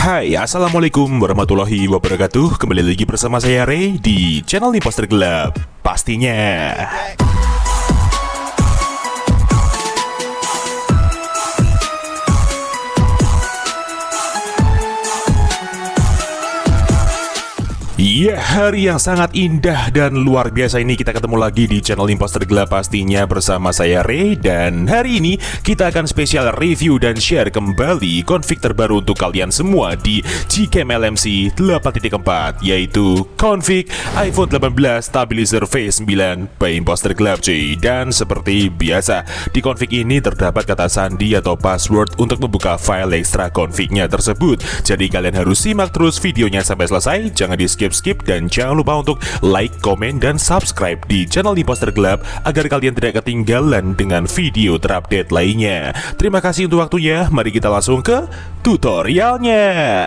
Hai, assalamualaikum warahmatullahi wabarakatuh. Kembali lagi bersama saya Ray di channel Imposter Gelap. Pastinya. Ya, hari yang sangat indah dan luar biasa ini kita ketemu lagi di channel Imposter Gelap pastinya bersama saya Ray. Dan hari ini kita akan spesial review dan share kembali config terbaru untuk kalian semua di Gcam LMC 8.4, yaitu config iPhone 18 Stabilizer V9 by Imposter Gelap cuy. Dan seperti biasa, di config ini terdapat kata sandi atau password untuk membuka file ekstra confignya tersebut. Jadi kalian harus simak terus videonya sampai selesai, jangan di skip dan jangan lupa untuk like, komen, dan subscribe di channel Imposter Gelap agar kalian tidak ketinggalan dengan video terupdate lainnya. Terima kasih untuk waktunya, mari kita langsung ke tutorialnya.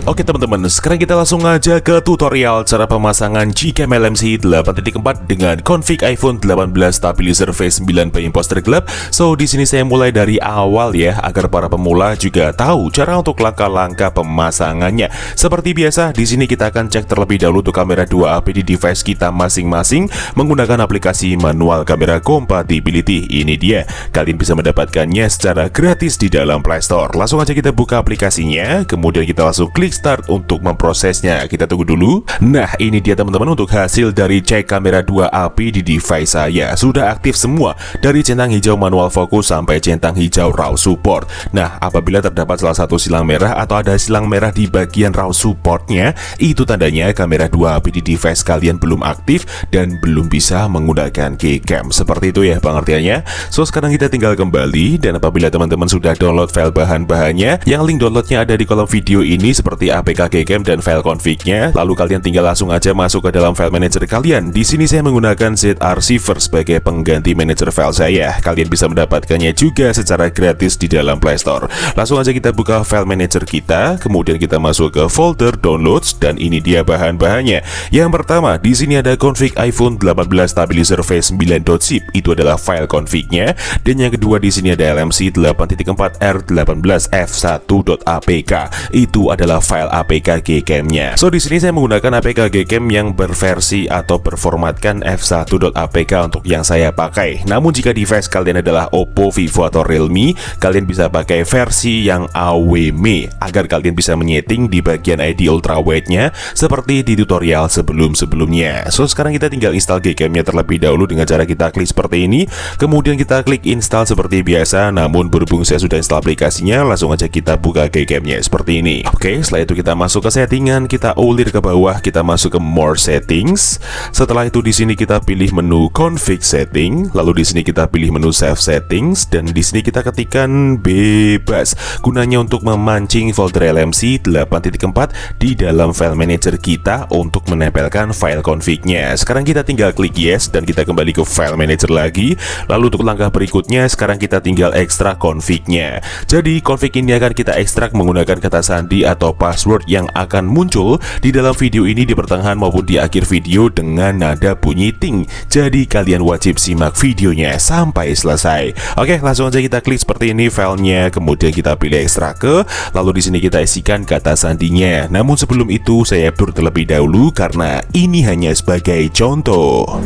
Oke teman-teman, sekarang kita langsung aja ke tutorial cara pemasangan Gcam LMC 8.4 dengan config iPhone 18 Stabilizer V9 by Imposter Gelap. So di sini saya mulai dari awal ya, agar para pemula juga tahu cara untuk langkah-langkah pemasangannya. Seperti biasa, di sini kita akan cek terlebih dahulu untuk kamera 2AP di device kita masing-masing menggunakan aplikasi manual kamera compatibility. Ini dia, kalian bisa mendapatkannya secara gratis di dalam Play Store. Langsung aja kita buka aplikasinya, kemudian kita langsung klik start untuk memprosesnya. Kita tunggu dulu. Nah, ini dia teman-teman untuk hasil dari cek kamera 2AP di device saya. Sudah aktif semua dari centang hijau manual fokus sampai centang hijau RAW support. Nah, apabila terdapat salah satu silang merah atau ada silang merah di bagian RAW supportnya, itu tandanya kamera 2AP di device kalian belum aktif dan belum bisa menggunakan Gcam. Seperti itu ya pengertiannya. So, sekarang kita tinggal kembali, dan apabila teman-teman sudah download file bahan-bahannya, yang link downloadnya ada di kolom video ini seperti APK Gcam dan file config-nya. Lalu kalian tinggal langsung aja masuk ke dalam file manager kalian. Di sini saya menggunakan ZArchiver sebagai pengganti manager file saya. Kalian bisa mendapatkannya juga secara gratis di dalam Play Store. Langsung aja kita buka file manager kita, kemudian kita masuk ke folder downloads, dan ini dia bahan-bahannya. Yang pertama, di sini ada config iPhone 18 Stabilizer V9.zip, itu adalah file config-nya. Dan yang kedua di sini ada LMC 8.4 R18f1.apk, itu adalah file APK Gcam-nya. So di sini saya menggunakan APK Gcam yang berversi atau berformatkan f1.apk untuk yang saya pakai. Namun jika device kalian adalah Oppo, Vivo, atau Realme, kalian bisa pakai versi yang AWM agar kalian bisa menyeting di bagian ID ultrawide-nya seperti di tutorial sebelum-sebelumnya. So sekarang kita tinggal install Gcam-nya terlebih dahulu dengan cara kita klik seperti ini, kemudian kita klik install seperti biasa. Namun berhubung saya sudah install aplikasinya, langsung aja kita buka Gcam-nya seperti ini. Oke, setelah itu kita masuk ke settingan, kita ulir ke bawah, kita masuk ke more settings. Setelah itu di sini kita pilih menu config setting, lalu di sini kita pilih menu save settings, dan di sini kita ketikkan bebas, gunanya untuk memancing folder LMC 8.4 di dalam file manager kita untuk menempelkan file config-nya. Sekarang kita tinggal klik yes dan kita kembali ke file manager lagi. Lalu untuk langkah berikutnya, sekarang kita tinggal ekstrak config-nya. Jadi config ini akan kita ekstrak menggunakan kata sandi atau password yang akan muncul di dalam video ini di pertengahan maupun di akhir video dengan nada bunyi ting. Jadi kalian wajib simak videonya sampai selesai. Oke, langsung aja kita klik seperti ini filenya, kemudian kita pilih ekstrak ke, lalu di sini kita isikan kata sandinya. Namun sebelum itu saya atur terlebih dahulu karena ini hanya sebagai contoh.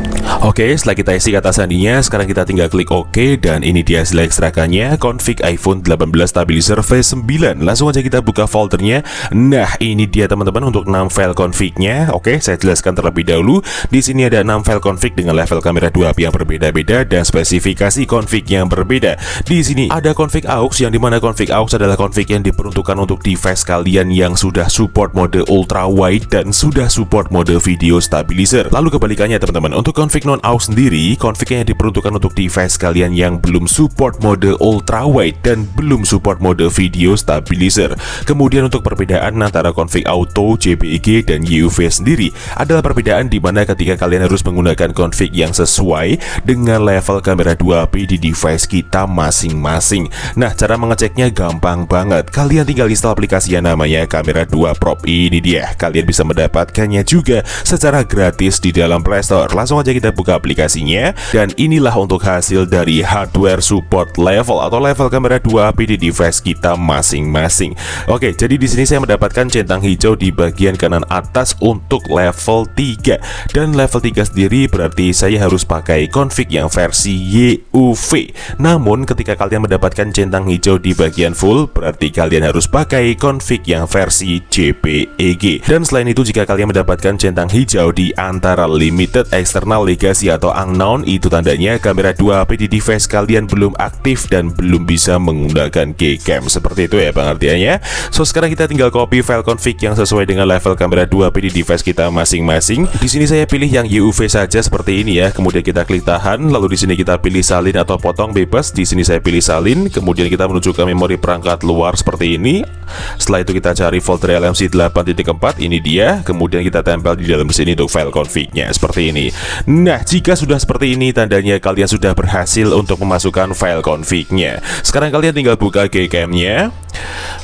Oke, setelah kita isi kata sandinya, sekarang kita tinggal klik OK, dan ini dia hasil ekstrakannya, config iPhone 18 Stabilizer V9. Langsung aja kita buka foldernya. Nah, ini dia teman-teman untuk 6 file config-nya. Oke, saya jelaskan terlebih dahulu. Di sini ada 6 file config dengan level kamera 2AP yang berbeda-beda dan spesifikasi config yang berbeda. Di sini ada config aux, yang dimana config aux adalah config yang diperuntukkan untuk device kalian yang sudah support mode ultra wide dan sudah support mode video stabilizer. Lalu kebalikannya teman-teman, untuk config non aux sendiri, config yang diperuntukkan untuk device kalian yang belum support mode ultra wide dan belum support mode video stabilizer. Kemudian untuk perbedaan antara config auto, JPEG, dan UV sendiri adalah perbedaan di mana ketika kalian harus menggunakan config yang sesuai dengan level kamera 2AP di device kita masing-masing. Nah, cara mengeceknya gampang banget. Kalian tinggal install aplikasi yang namanya Kamera 2 Pro. Ini dia, kalian bisa mendapatkannya juga secara gratis di dalam Play Store. Langsung aja kita buka aplikasinya, dan inilah untuk hasil dari hardware support level atau level kamera 2AP di device kita masing-masing. Oke, jadi di sini saya mendapatkan centang hijau di bagian kanan atas untuk level 3. Dan level 3 sendiri berarti saya harus pakai config yang versi YUV. Namun ketika kalian mendapatkan centang hijau di bagian full, berarti kalian harus pakai config yang versi JPEG. Dan selain itu, jika kalian mendapatkan centang hijau di antara limited, external, legacy atau unknown, itu tandanya kamera 2 HP di device kalian belum aktif dan belum bisa menggunakan Gcam. Seperti itu ya pengertiannya. So sekarang kita tinggal copy file config yang sesuai dengan level kamera 2 HP di device kita masing-masing. Di sini saya pilih yang YUV saja seperti ini ya. Kemudian kita klik tahan, lalu di sini kita pilih salin atau potong bebas. Di sini saya pilih salin, kemudian kita menuju ke memori perangkat luar seperti ini. Setelah itu kita cari folder LMC 8.4, ini dia. Kemudian kita tempel di dalam sini untuk file config-nya seperti ini. Nah, jika sudah seperti ini, tandanya kalian sudah berhasil untuk memasukkan file config-nya. Sekarang kalian tinggal buka Gcam-nya.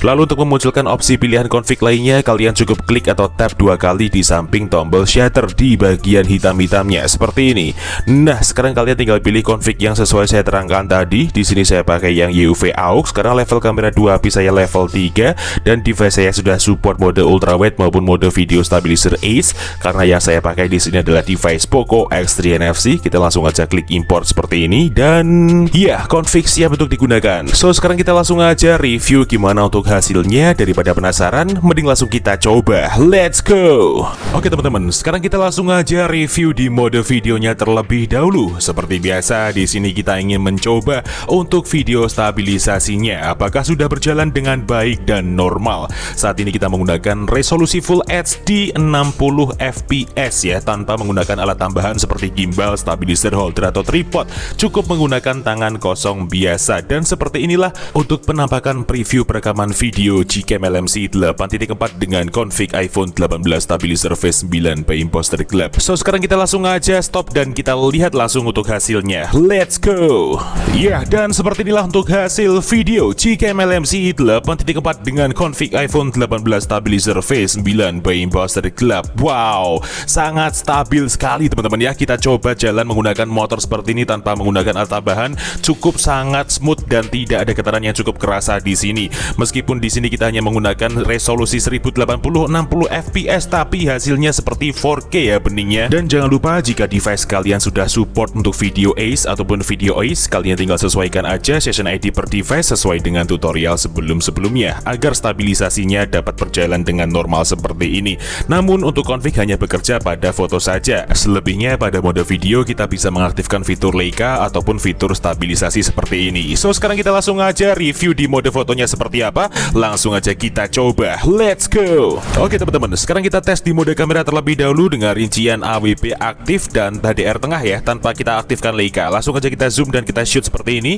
Lalu untuk memunculkan opsi pilihan config lainnya, kalian cukup klik atau tap 2 kali di samping tombol shutter di bagian hitam-hitamnya seperti ini. Nah, sekarang kalian tinggal pilih config yang sesuai saya terangkan tadi. Di sini saya pakai yang YUV AUX karena level kamera 2 HP saya level 3 dan device saya sudah support mode ultrawide maupun mode video stabilizer Ace. Karena yang saya pakai di sini adalah device Poco X3 NFC. Kita langsung aja klik import seperti ini dan ya, config siap untuk digunakan. So sekarang kita langsung aja review gimana untuk hasilnya. Daripada penasaran, mending langsung kita coba. Let's go. Oke teman-teman, sekarang kita langsung aja review di mode videonya terlebih dahulu. Seperti biasa, di sini kita ingin mencoba untuk video stabilisasinya apakah sudah berjalan dengan baik dan normal. Saat ini kita menggunakan resolusi Full HD 60 fps ya, tanpa menggunakan alat tambahan seperti gimbal, stabilizer, holder atau tripod. Cukup menggunakan tangan kosong biasa. Dan seperti inilah untuk penampakan preview perekaman video Gcam LMC 8.4 dengan config iPhone 18 stabilizer V9 by Imposter Club. So sekarang kita langsung aja stop dan kita lihat langsung untuk hasilnya. Let's go. Ya, dan seperti inilah untuk hasil video Gcam LMC 8.4 dengan config iPhone 18 stabilizer V9 by Imposter Club. Wow, sangat stabil sekali teman-teman ya. Kita coba jalan menggunakan motor seperti ini tanpa menggunakan alat tambahan, cukup sangat smooth dan tidak ada getaran yang cukup kerasa di sini. Meskipun di sini kita hanya menggunakan resolusi 1080 60 fps, tapi hasilnya seperti 4K ya beningnya. Dan jangan lupa, jika device kalian sudah support untuk video Ace ataupun video Ace, kalian tinggal sesuaikan aja session ID per device sesuai dengan tutorial sebelum-sebelumnya agar stabilisasinya dapat berjalan dengan normal seperti ini. Namun untuk config hanya bekerja pada foto saja. Selebihnya pada mode video kita bisa mengaktifkan fitur Leica ataupun fitur stabilisasi seperti ini. So sekarang kita langsung aja review di mode fotonya seperti apa. Langsung aja kita coba. Let's go. Oke teman-teman, sekarang kita tes di mode kamera terlebih dahulu dengan rincian AWP aktif dan HDR tengah ya, tanpa kita aktifkan Leica. Langsung aja kita zoom dan kita shoot seperti ini.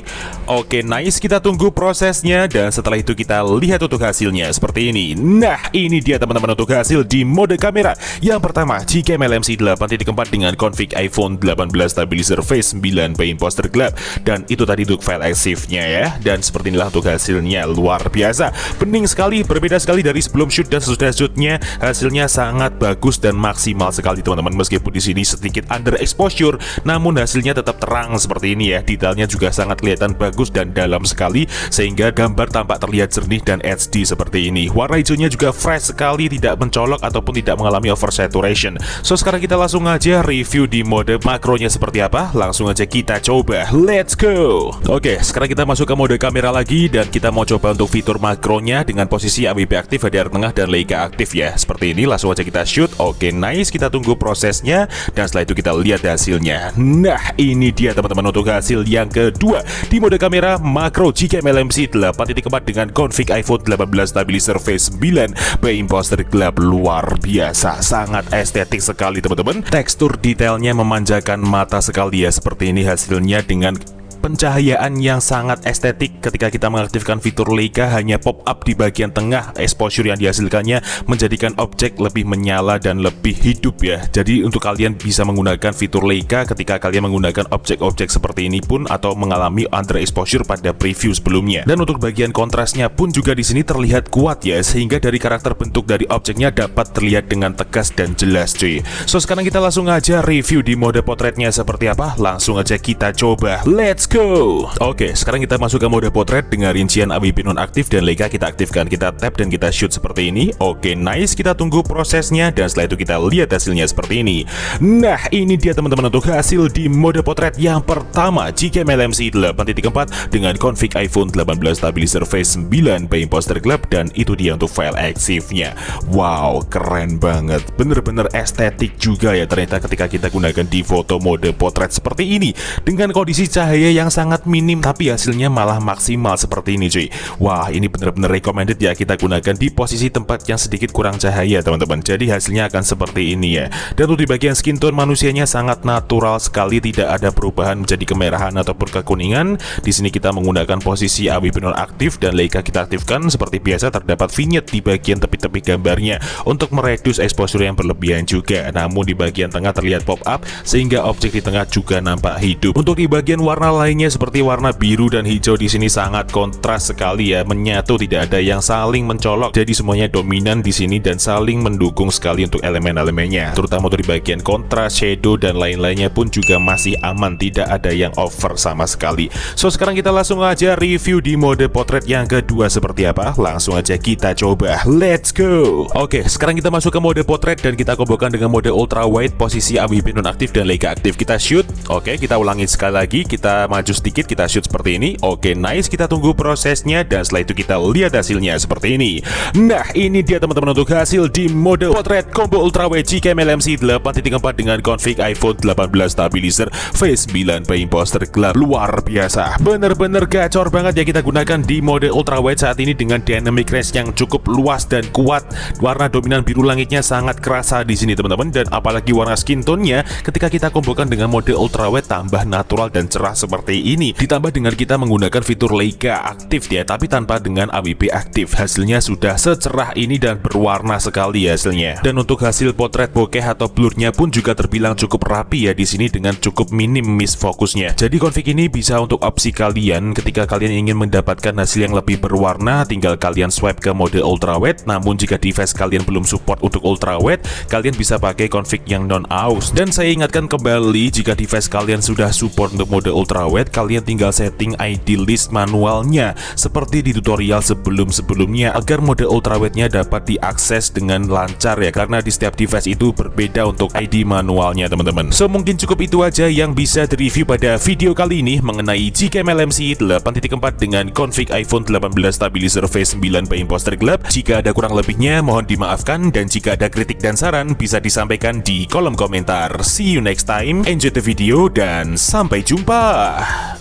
Oke, nice. Kita tunggu prosesnya dan setelah itu kita lihat untuk hasilnya seperti ini. Nah, ini dia teman-teman untuk hasil di mode kamera. Yang pertama, Gcam LMC 8.4 dengan config iPhone 18 stabilizer V9 by Imposter Club. Dan itu tadi untuk file EXIF-nya ya. Dan seperti inilah untuk hasilnya, luar biasa. Bening sekali, berbeda sekali dari sebelum shoot dan sesudah shootnya. Hasilnya sangat bagus dan maksimal sekali teman-teman. Meskipun di sini sedikit under exposure, namun hasilnya tetap terang seperti ini ya. Detailnya juga sangat kelihatan bagus dan dalam sekali, sehingga gambar tampak terlihat jernih dan HD seperti ini. Warna hijaunya juga fresh sekali, tidak mencolok ataupun tidak mengalami oversaturation. So sekarang kita langsung aja review di mode makronya seperti apa. Langsung aja kita coba. Let's go. Oke, sekarang kita masuk ke mode kamera lagi dan kita mau coba untuk fitur makronya dengan posisi AWP aktif, HDR tengah dan Leica aktif ya. Seperti ini, langsung aja kita shoot. Oke, nice. Kita tunggu prosesnya dan setelah itu kita lihat hasilnya. Nah, ini dia teman-teman untuk hasil yang kedua di mode kamera makro Gcam LMC 8.4 dengan config iPhone 18 stabilizer V9 by Imposter Club. Luar biasa, sangat estetik sekali teman-teman. Tekstur detailnya memanjakan mata sekali ya. Seperti ini hasilnya dengan pencahayaan yang sangat estetik. Ketika kita mengaktifkan fitur Leica, hanya pop up di bagian tengah. Exposure yang dihasilkannya menjadikan objek lebih menyala dan lebih hidup ya. Jadi untuk kalian bisa menggunakan fitur Leica ketika kalian menggunakan objek-objek seperti ini pun, atau mengalami under exposure pada preview sebelumnya. Dan untuk bagian kontrasnya pun juga di sini terlihat kuat ya, sehingga dari karakter bentuk dari objeknya dapat terlihat dengan tegas dan jelas cuy. So sekarang kita langsung aja review di mode potretnya seperti apa. Langsung aja kita coba. Let's let's go. Oke, sekarang kita masuk ke mode potret dengan rincian AWP nonaktif dan Leica kita aktifkan. Kita tap dan kita shoot seperti ini. Oke, nice. Kita tunggu prosesnya dan setelah itu kita lihat hasilnya seperti ini. Nah, ini dia teman-teman untuk hasil di mode potret yang pertama Gcam LMC 8.4 dengan config iPhone 18 stabilizer face 9 by Imposter Club, dan itu dia untuk file EXIF-nya. Wow, keren banget. Bener-bener estetik juga ya ternyata ketika kita gunakan di foto mode potret seperti ini dengan kondisi cahaya yang sangat minim tapi hasilnya malah maksimal seperti ini cuy. Wah, ini bener-bener recommended ya kita gunakan di posisi tempat yang sedikit kurang cahaya teman-teman. Jadi hasilnya akan seperti ini ya. Dan untuk di bagian skin tone manusianya sangat natural sekali, tidak ada perubahan menjadi kemerahan ataupun kekuningan. Di sini kita menggunakan posisi AWP nonaktif dan Leica kita aktifkan. Seperti biasa terdapat vignette di bagian tepi-tepi gambarnya untuk mereduce exposure yang berlebihan juga. Namun di bagian tengah terlihat pop up sehingga objek di tengah juga nampak hidup. Untuk di bagian warna lainnya seperti warna biru dan hijau di sini sangat kontras sekali ya, menyatu, tidak ada yang saling mencolok. Jadi semuanya dominan di sini dan saling mendukung sekali untuk elemen-elemennya. Terutama untuk di bagian kontras, shadow dan lain-lainnya pun juga masih aman, tidak ada yang over sama sekali. So sekarang kita langsung aja review di mode potret yang kedua seperti apa. Langsung aja kita coba. Let's go. Oke, sekarang kita masuk ke mode potret dan kita kombokan dengan mode ultra wide, posisi AWP nonaktif dan Leica aktif. Kita shoot. Oke, kita ulangi sekali lagi. Kita maju sedikit, kita shoot seperti ini. Oke, nice. Kita tunggu prosesnya dan setelah itu kita lihat hasilnya seperti ini. Nah, ini dia teman-teman untuk hasil di mode potret combo ultra wide Gcam LMC 8.4 dengan config iPhone 18 stabilizer face 9 by Imposter Club. Luar biasa. Bener-bener gacor banget ya kita gunakan di mode ultra wide saat ini dengan dynamic range yang cukup luas dan kuat. Warna dominan biru langitnya sangat kerasa di sini teman-teman, dan apalagi warna skin tone-nya ketika kita kombokan dengan mode ultra wide tambah natural dan cerah seperti ini. Ditambah dengan kita menggunakan fitur Leica aktif ya, tapi tanpa dengan AWP aktif. Hasilnya sudah secerah ini dan berwarna sekali hasilnya. Dan untuk hasil potret bokeh atau blurnya pun juga terbilang cukup rapi ya di sini dengan cukup minim miss fokusnya. Jadi config ini bisa untuk opsi kalian ketika kalian ingin mendapatkan hasil yang lebih berwarna, tinggal kalian swipe ke mode ultra wide. Namun jika device kalian belum support untuk ultra wide, kalian bisa pakai config yang non aus. Dan saya ingatkan kembali, jika device kalian sudah support untuk mode ultra wide, kalian tinggal setting ID list manualnya seperti di tutorial sebelum-sebelumnya agar mode ultra wide-nya dapat diakses dengan lancar ya, karena di setiap device itu berbeda untuk ID manualnya teman-teman. So mungkin cukup itu aja yang bisa direview pada video kali ini mengenai Gcam LMC 8.4 dengan config iPhone 18 stabilizer face 9 by Imposter Club. Jika ada kurang lebihnya mohon dimaafkan, dan jika ada kritik dan saran bisa disampaikan di kolom komentar. See you next time, enjoy the video dan sampai jumpa.